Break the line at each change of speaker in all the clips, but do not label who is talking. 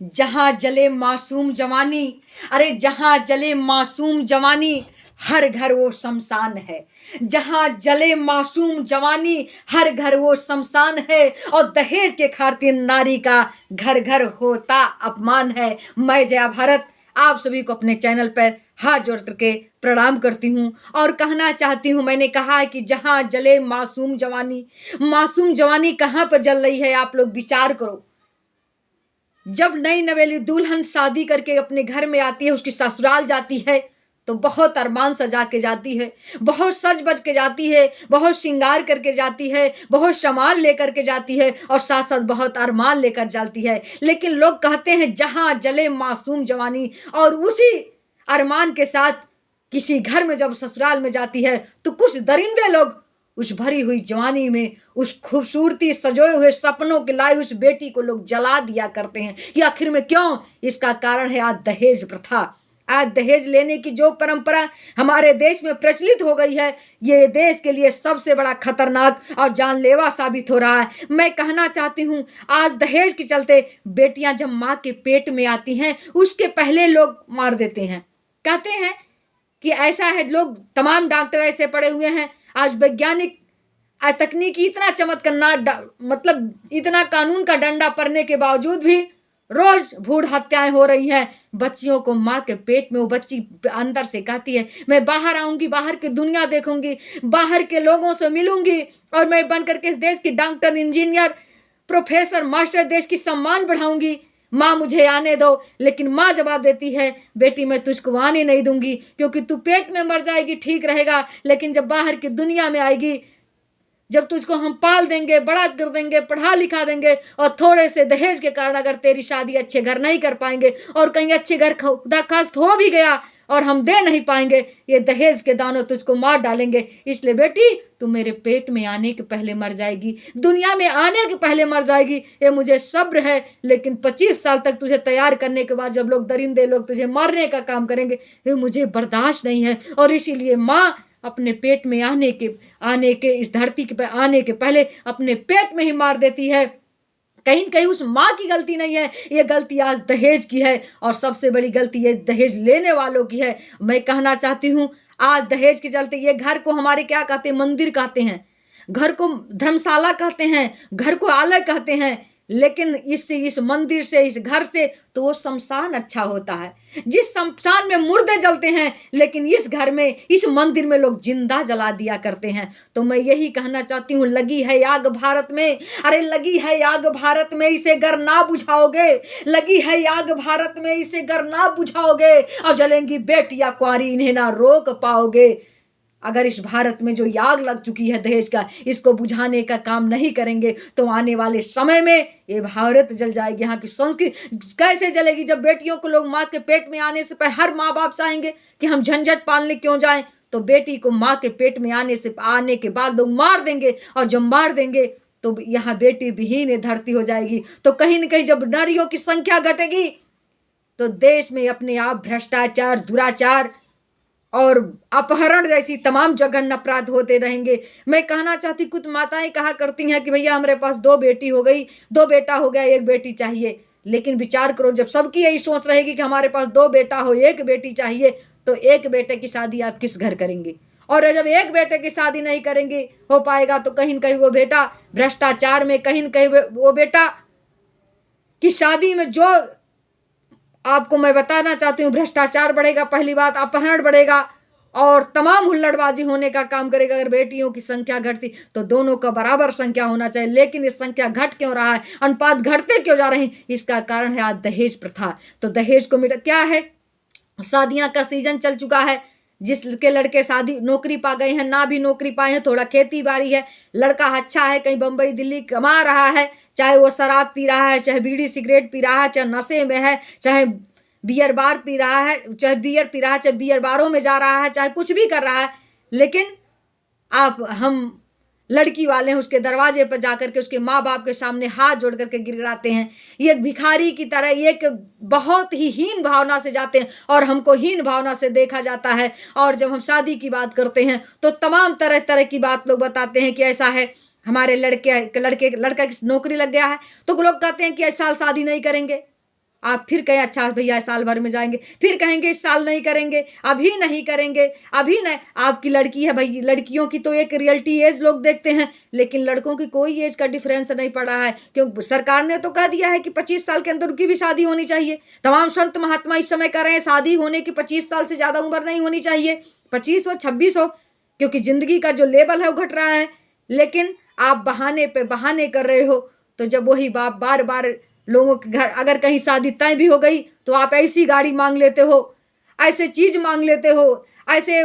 जहां जले मासूम जवानी, अरे जहां जले मासूम जवानी, हर घर वो शमशान है। जहां जले मासूम जवानी, हर घर वो शमशान है। और दहेज के खातिर नारी का घर घर होता अपमान है। मैं जया भारत आप सभी को अपने चैनल पर हाथ जोड़ करके प्रणाम करती हूँ और कहना चाहती हूँ, मैंने कहा है कि जहां जले मासूम जवानी, मासूम जवानी कहाँ पर जल रही है आप लोग विचार करो। जब नई नवेली दुल्हन शादी करके अपने घर में आती है, उसकी ससुराल जाती है तो बहुत अरमान सजा के जाती है, बहुत सज बज के जाती है, बहुत श्रृंगार करके जाती है, बहुत सामान लेकर के जाती है और साथ साथ बहुत अरमान लेकर जाती है। लेकिन लोग कहते हैं जहां जले मासूम जवानी, और उसी अरमान के साथ किसी घर में जब ससुराल में जाती है तो कुछ दरिंदे लोग उस भरी हुई जवानी में, उस खूबसूरती सजोए हुए सपनों के लाए उस बेटी को लोग जला दिया करते हैं। ये आखिर में क्यों? इसका कारण है आज दहेज प्रथा। आज दहेज लेने की जो परंपरा हमारे देश में प्रचलित हो गई है, ये देश के लिए सबसे बड़ा खतरनाक और जानलेवा साबित हो रहा है। मैं कहना चाहती हूँ, आज दहेज के चलते बेटियां जब माँ के पेट में आती हैं उसके पहले लोग मार देते हैं। कहते हैं कि ऐसा है, लोग तमाम डॉक्टर ऐसे पड़े हुए हैं, आज वैज्ञानिक तकनीकी इतना चमत्कार, मतलब इतना कानून का डंडा पड़ने के बावजूद भी रोज भ्रूण हत्याएं हो रही हैं। बच्चियों को माँ के पेट में, वो बच्ची अंदर से कहती है मैं बाहर आऊंगी, बाहर की दुनिया देखूंगी, बाहर के लोगों से मिलूंगी और मैं बन करके इस देश की डॉक्टर, इंजीनियर, प्रोफेसर, मास्टर, देश की सम्मान बढ़ाऊंगी, माँ मुझे आने दो। लेकिन माँ जवाब देती है बेटी मैं तुझको आने नहीं दूंगी, क्योंकि तू पेट में मर जाएगी ठीक रहेगा, लेकिन जब बाहर की दुनिया में आएगी, जब तुझको हम पाल देंगे, बड़ा कर देंगे, पढ़ा लिखा देंगे और थोड़े से दहेज के कारण अगर तेरी शादी अच्छे घर नहीं कर पाएंगे और कहीं अच्छे घर खुदाखास्त हो भी गया और हम दे नहीं पाएंगे, ये दहेज के दानों तुझको मार डालेंगे। इसलिए बेटी तू मेरे पेट में आने के पहले मर जाएगी, दुनिया में आने के पहले मर जाएगी। ये मुझे सब्र है, लेकिन 25 साल तक तुझे तैयार करने के बाद जब लोग दरिंदे लोग तुझे मारने का काम करेंगे, ये मुझे बर्दाश्त नहीं है। और इसीलिए माँ अपने पेट में आने के इस धरती पे आने के पहले अपने पेट में ही मार देती है। कहीं न कहीं उस माँ की गलती नहीं है, ये गलती आज दहेज की है और सबसे बड़ी गलती ये दहेज लेने वालों की है। मैं कहना चाहती हूँ, आज दहेज के चलते ये घर को हमारे क्या कहते हैं, मंदिर कहते हैं, घर को धर्मशाला कहते हैं, घर को आलय कहते हैं, लेकिन इस मंदिर से, इस घर से तो वो शमशान अच्छा होता है। जिस शमशान में मुर्दे जलते हैं, लेकिन इस घर में, इस मंदिर में लोग जिंदा जला दिया करते हैं। तो मैं यही कहना चाहती हूँ, लगी है आग भारत में, अरे लगी है आग भारत में, इसे गर ना बुझाओगे, लगी है आग भारत में, इसे गर ना बुझाओगे और जलेंगी बेटियां कुंवारी, इन्हें ना रोक पाओगे। अगर इस भारत में जो आग लग चुकी है दहेज का, इसको बुझाने का काम नहीं करेंगे तो आने वाले समय में ये भारत जल जाएगी। यहाँ की संस्कृति कैसे जलेगी? जब बेटियों को लोग माँ के पेट में आने से पहले, हर माँ बाप चाहेंगे कि हम झंझट पालने क्यों जाएं, तो बेटी को माँ के पेट में आने के बाद लोग मार देंगे, और जब मार देंगे तो यहाँ बेटी विहीन धरती हो जाएगी। तो कहीं न कहीं जब नारियों की संख्या घटेगी तो देश में अपने आप भ्रष्टाचार, दुराचार और अपहरण जैसी तमाम जघन्य अपराध होते रहेंगे। मैं कहना चाहती, कुछ माताएं कहा करती हैं कि भैया हमारे पास 2 बेटी हो गई, 2 बेटा हो गया, 1 बेटी चाहिए। लेकिन विचार करो, जब सबकी यही सोच रहेगी कि हमारे पास 2 बेटा हो, 1 बेटी चाहिए, तो 1 बेटे की शादी आप किस घर करेंगे? और जब 1 बेटे की शादी नहीं करेंगे हो पाएगा तो कहीं न कहीं वो बेटा भ्रष्टाचार में, कहीं न कहीं वो बेटा की शादी में, जो आपको मैं बताना चाहती हूँ, भ्रष्टाचार बढ़ेगा, पहली बात अपहरण बढ़ेगा और तमाम हुल्लड़बाजी होने का काम करेगा। अगर बेटियों की संख्या घटती तो दोनों का बराबर संख्या होना चाहिए, लेकिन ये संख्या घट क्यों रहा है, अनुपात घटते क्यों जा रहे हैं? इसका कारण है आज दहेज प्रथा। तो दहेज को क्या है, शादियां का सीजन चल चुका है, जिसके लड़के शादी नौकरी पा गए हैं, ना भी नौकरी पाए हैं, थोड़ा खेती बाड़ी है, लड़का अच्छा है, कहीं बम्बई दिल्ली कमा रहा है, चाहे वो शराब पी रहा है, चाहे बीड़ी सिगरेट पी रहा है, चाहे नशे में है, चाहे बियर बार पी रहा है, चाहे बियर पी रहा है, चाहे बियर बारों में जा रहा है, चाहे कुछ भी कर रहा है, लेकिन हम लड़की वाले हैं उसके दरवाजे पर जाकर के उसके माँ बाप के सामने हाथ जोड़ करके गिड़गिड़ाते हैं। ये एक भिखारी की तरह, एक बहुत ही हीन भावना से जाते हैं और हमको हीन भावना से देखा जाता है। और जब हम शादी की बात करते हैं तो तमाम तरह तरह की बात लोग बताते हैं कि ऐसा है, हमारे लड़का की नौकरी लग गया है, तो लोग कहते हैं कि इस साल शादी नहीं करेंगे। आप फिर कहें अच्छा भैया साल भर में जाएंगे, फिर कहेंगे इस साल नहीं करेंगे, अभी नहीं करेंगे, अभी नहीं। आपकी लड़की है भाई, लड़कियों की तो एक रियलिटी एज लोग देखते हैं, लेकिन लड़कों की कोई एज का डिफरेंस नहीं पड़ा है, क्योंकि सरकार ने तो कह दिया है कि 25 साल के अंदर उनकी भी शादी होनी चाहिए। तमाम संत महात्मा इस समय कह रहे हैं शादी होने की 25 साल से ज्यादा उम्र नहीं होनी चाहिए, 25 हो 26 हो, क्योंकि जिंदगी का जो लेवल है वो घट रहा है। लेकिन आप बहाने पे बहाने कर रहे हो, तो जब वही बाप बार बार लोगों के घर अगर कहीं शादी तय भी हो गई तो आप ऐसी गाड़ी मांग लेते हो, ऐसे चीज मांग लेते हो, ऐसे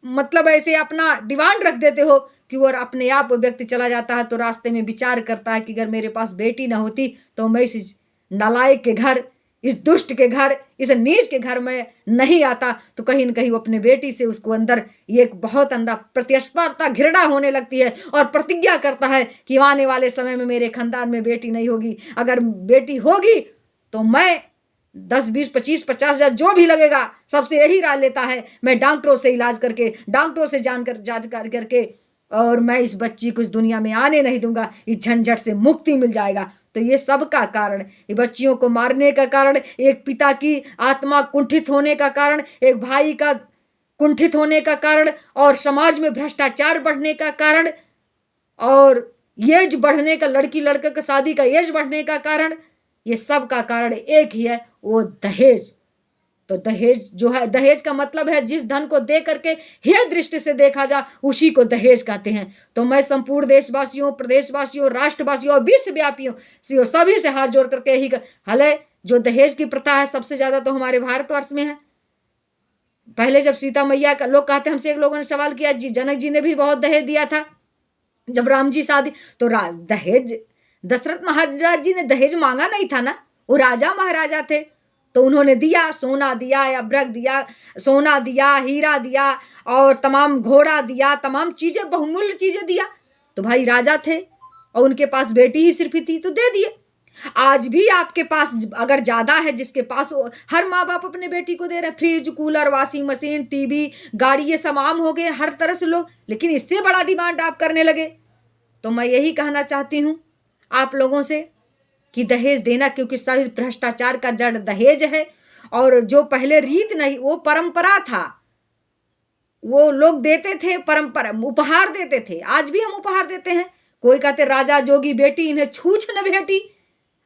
मतलब ऐसे अपना डिमांड रख देते हो कि वो अपने आप व्यक्ति चला जाता है तो रास्ते में विचार करता है कि अगर मेरे पास बेटी ना होती तो मैं इस नालायक के घर, इस दुष्ट के घर, इस नीच के घर में नहीं आता। तो कहीं न कहीं वो अपने बेटी से उसको अंदर ये बहुत अंदर प्रतिस्पर्धा घृणा होने लगती है और प्रतिज्ञा करता है कि आने वाले समय में मेरे खानदान में बेटी नहीं होगी, अगर बेटी होगी तो मैं 10 20 25 50,000 जो भी लगेगा सबसे यही राय लेता है, मैं डॉक्टरों से इलाज करके, डॉक्टरों से जांच करके और मैं इस बच्ची को इस दुनिया में आने नहीं दूंगा, इस झंझट से मुक्ति मिल जाएगा। तो ये सब का कारण, ये बच्चियों को मारने का कारण, एक पिता की आत्मा कुंठित होने का कारण, एक भाई का कुंठित होने का कारण, और समाज में भ्रष्टाचार बढ़ने का कारण, और एज बढ़ने का, लड़की लड़के का शादी का एज बढ़ने का कारण, ये सब का कारण एक ही है, वो दहेज। तो दहेज जो है, दहेज का मतलब है जिस धन को दे करके हे दृष्टि से देखा जा उसी को दहेज कहते हैं। तो मैं संपूर्ण देशवासियों, प्रदेशवासियों, राष्ट्रवासियों और विश्वव्यापियों सभी से हाथ जोड़ करके यही हाले, जो दहेज की प्रथा है सबसे ज्यादा तो हमारे भारतवर्ष में है। पहले जब सीता मैया का लोग कहते, हमसे एक लोगों ने सवाल किया, जी जनक जी ने भी बहुत दहेज दिया था जब राम जी शादी, तो दहेज दशरथ महाराज जी ने दहेज मांगा नहीं था ना, वो राजा महाराजा थे, तो उन्होंने दिया, सोना दिया, अभ्रक दिया, सोना दिया, हीरा दिया और तमाम घोड़ा दिया, तमाम चीजें, बहुमूल्य चीजें दिया। तो भाई राजा थे और उनके पास बेटी ही सिर्फ थी तो दे दिए। आज भी आपके पास अगर ज्यादा है, जिसके पास हर माँ बाप अपने बेटी को दे रहे हैं, fridge, cooler, washing machine, TV, गाड़ी, ये सब आम हो गए हर तरह से लोग, लेकिन इससे बड़ा डिमांड आप करने लगे। तो मैं यही कहना चाहती हूँ आप लोगों से कि दहेज देना, क्योंकि सभी भ्रष्टाचार का जड़ दहेज है। और जो पहले रीत नहीं, वो परंपरा था, वो लोग देते थे, परंपरा उपहार देते थे। आज भी हम उपहार देते हैं, कोई कहते राजा जोगी बेटी इन्हें छूछ न बेटी,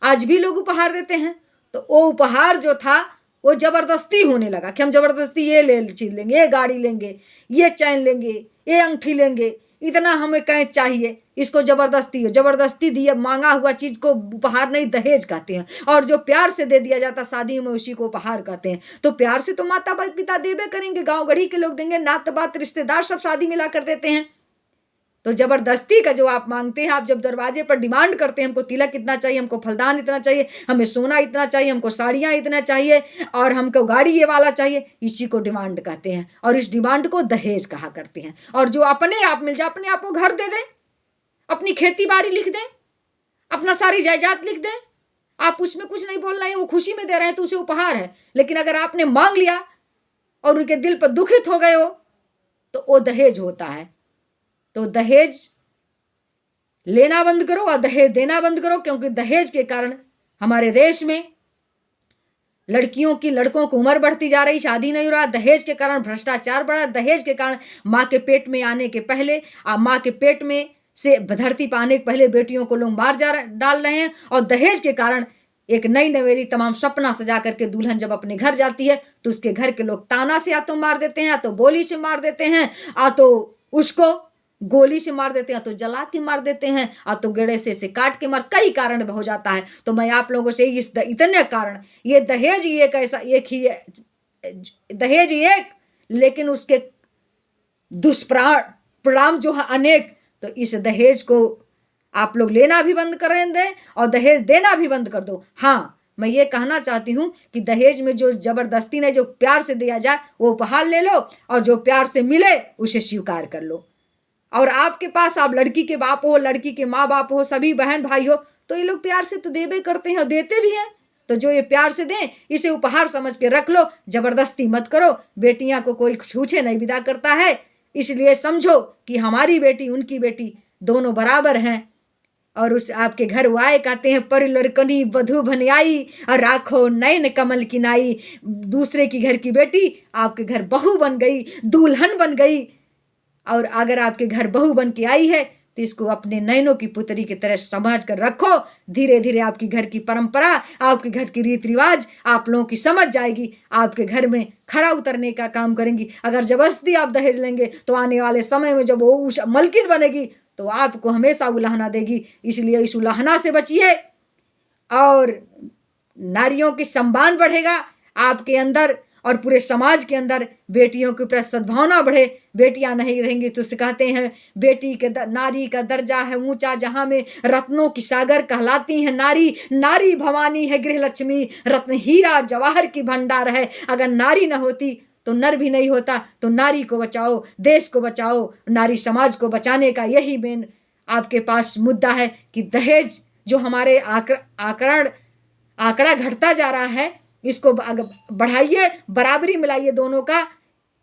आज भी लोग उपहार देते हैं। तो वो उपहार जो था वो जबरदस्ती होने लगा कि हम जबरदस्ती ये ले चीज लेंगे, ये गाड़ी लेंगे, ये चैन लेंगे, ये अंगूठी लेंगे, इतना हमें कहीं चाहिए, इसको जबरदस्ती दिए मांगा हुआ चीज को उपहार नहीं दहेज कहते हैं। और जो प्यार से दे दिया जाता शादी में उसी को उपहार कहते हैं। तो प्यार से तो माता पिता देवे करेंगे, गांव गढ़ी के लोग देंगे, नात बात रिश्तेदार सब शादी मिला कर देते हैं। तो जबरदस्ती का जो आप मांगते हैं, आप जब दरवाजे पर डिमांड करते हैं, हमको तिलक इतना चाहिए, हमको फलदान इतना चाहिए, हमें सोना इतना चाहिए, हमको साड़ियाँ इतना चाहिए और हमको गाड़ी ये वाला चाहिए, इसी को डिमांड कहते हैं और इस डिमांड को दहेज कहा करते हैं। और जो अपने आप मिल जाए, अपने आप को घर दे दें, अपनी खेती बाड़ी लिख दें, अपना सारी जायदाद लिख दें, आप उसमें कुछ नहीं बोलना है, वो खुशी में दे रहे हैं तो उसे उपहार है। लेकिन अगर आपने मांग लिया और उनके दिल पर दुखित हो गए हो तो वो दहेज होता है। तो दहेज लेना बंद करो और दहेज देना बंद करो, क्योंकि दहेज के कारण हमारे देश में लड़कियों की, लड़कों की उम्र बढ़ती जा रही, शादी नहीं हो रहा। दहेज के कारण भ्रष्टाचार बढ़ा, दहेज के कारण माँ के पेट में आने के पहले, माँ के पेट में से धरती पाने के पहले बेटियों को लोग मार डाल रहे हैं। और दहेज के कारण एक नई नवेली तमाम सपना सजा करके दुल्हन जब अपने घर जाती है तो उसके घर के लोग ताना से या तो मार देते हैं, या तो बोली से मार देते हैं, या तो उसको गोली से मार देते हैं, तो जला के मार देते हैं, और तो गेड़े से काट के मार, कई कारण हो जाता है। तो मैं आप लोगों से इस इतने कारण, ये दहेज एक ऐसा एक ही है, दहेज एक, लेकिन उसके दुष्परिणाम जो है अनेक। तो इस दहेज को आप लोग लेना भी बंद कर दें और दहेज देना भी बंद कर दो। हाँ, मैं ये कहना चाहती हूँ कि दहेज में जो जबरदस्ती नहीं, जो प्यार से दिया जाए वो उपहार ले लो, और जो प्यार से मिले उसे स्वीकार कर लो। और आपके पास, आप लड़की के बाप हो, लड़की के माँ बाप हो, सभी बहन भाई हो, तो ये लोग प्यार से तो देवे करते हैं और देते भी हैं। तो जो ये प्यार से दें, इसे उपहार समझ के रख लो, जबरदस्ती मत करो। बेटियां को कोई छूछे नहीं विदा करता है, इसलिए समझो कि हमारी बेटी, उनकी बेटी दोनों बराबर हैं। और उस आपके घर वो आए, कहते हैं पर लड़कनी वधू बन आई और राखो नैन कमल की नाई। दूसरे की घर की बेटी आपके घर बहू बन गई, दुल्हन बन गई। और अगर आपके घर बहू बन के आई है तो इसको अपने नैनों की पुत्री की तरह समझ कर रखो। धीरे धीरे आपकी घर की परंपरा, आपके घर की रीति रिवाज आप लोगों की समझ जाएगी, आपके घर में खरा उतरने का काम करेंगी। अगर जबरदस्ती आप दहेज लेंगे तो आने वाले समय में जब वो उस मलकिन बनेगी तो आपको हमेशा उलाहना देगी। इसलिए इस उलाहना से बचिए और नारियों की सम्मान बढ़ेगा आपके अंदर और पूरे समाज के अंदर। बेटियों के प्रति सद्भावना बढ़े। बेटियां नहीं रहेंगी तो कहते हैं बेटी के नारी का दर्जा है ऊंचा, जहां में रत्नों की सागर कहलाती है नारी। नारी भवानी है गृह लक्ष्मी, रत्न हीरा जवाहर की भंडार है। अगर नारी न होती तो नर भी नहीं होता। तो नारी को बचाओ, देश को बचाओ, नारी समाज को बचाने का यही मेन आपके पास मुद्दा है कि दहेज जो हमारे आंकड़ा घटता जा रहा है, इसको बढ़ाइए, बराबरी मिलाइए दोनों का।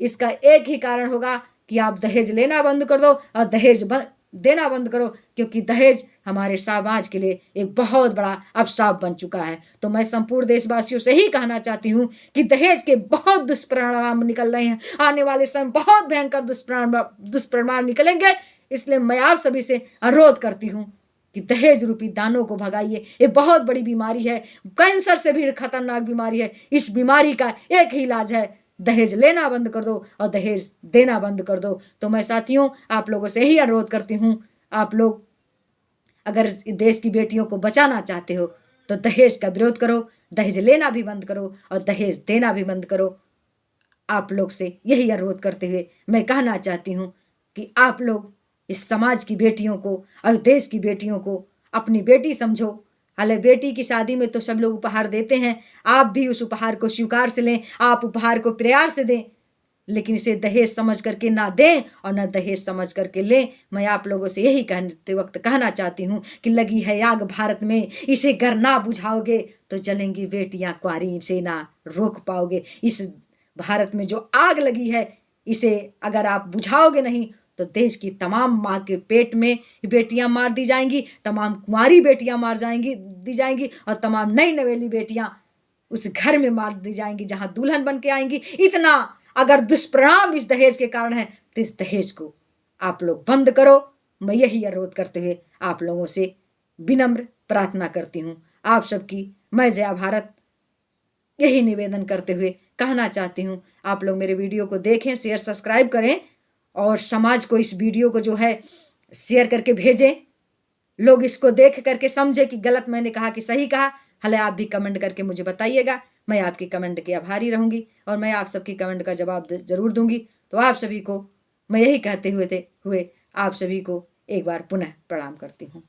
इसका एक ही कारण होगा कि आप दहेज लेना बंद कर दो और दहेज देना बंद करो, क्योंकि दहेज हमारे समाज के लिए एक बहुत बड़ा अभिशाप बन चुका है। तो मैं संपूर्ण देशवासियों से ही कहना चाहती हूँ कि दहेज के बहुत दुष्परिणाम निकल रहे हैं। आने वाले समय बहुत भयंकर दुष्परिणाम निकलेंगे। इसलिए मैं आप सभी से अनुरोध करती हूँ कि दहेज रूपी दानों को भगाइए। ये बहुत बड़ी बीमारी है, कैंसर से भी खतरनाक बीमारी है। इस बीमारी का एक ही इलाज है, दहेज लेना बंद कर दो और दहेज देना बंद कर दो। तो मैं साथियों आप लोगों से यही अनुरोध करती हूँ, आप लोग अगर देश की बेटियों को बचाना चाहते हो तो दहेज का विरोध करो, दहेज लेना भी बंद करो और दहेज देना भी बंद करो। आप लोग से यही अनुरोध करते हुए मैं कहना चाहती हूँ कि आप लोग इस समाज की बेटियों को और देश की बेटियों को अपनी बेटी समझो। हालांकि बेटी की शादी में तो सब लोग उपहार देते हैं, आप भी उस उपहार को स्वीकार से लें, आप उपहार को प्यार से दें, लेकिन इसे दहेज समझ करके ना दें और ना दहेज समझ करके लें। मैं आप लोगों से यही कहते वक्त कहना चाहती हूँ कि लगी है आग भारत में, इसे घर ना बुझाओगे तो जलेंगी बेटियां कुंवारी, इसे ना रोक पाओगे। इस भारत में जो आग लगी है इसे अगर आप बुझाओगे नहीं तो देश की तमाम माँ के पेट में बेटियां मार दी जाएंगी, तमाम कुंवारी बेटियां दी जाएंगी और तमाम नई नवेली बेटियां उस घर में मार दी जाएंगी जहां दुल्हन बन के आएंगी। इतना अगर दुष्परिणाम इस दहेज के कारण है तो इस दहेज को आप लोग बंद करो। मैं यही अनुरोध करते हुए आप लोगों से विनम्र प्रार्थना करती हूँ। आप सबकी मैं जया भारत यही निवेदन करते हुए कहना चाहती हूँ, आप लोग मेरे वीडियो को देखें, शेयर सब्सक्राइब करें और समाज को इस वीडियो को जो है शेयर करके भेजें। लोग इसको देख करके समझे कि गलत मैंने कहा कि सही कहा। हले आप भी कमेंट करके मुझे बताइएगा, मैं आपकी कमेंट की आभारी रहूंगी और मैं आप सबकी कमेंट का जवाब जरूर दूंगी। तो आप सभी को मैं यही कहते हुए आप सभी को एक बार पुनः प्रणाम करती हूँ।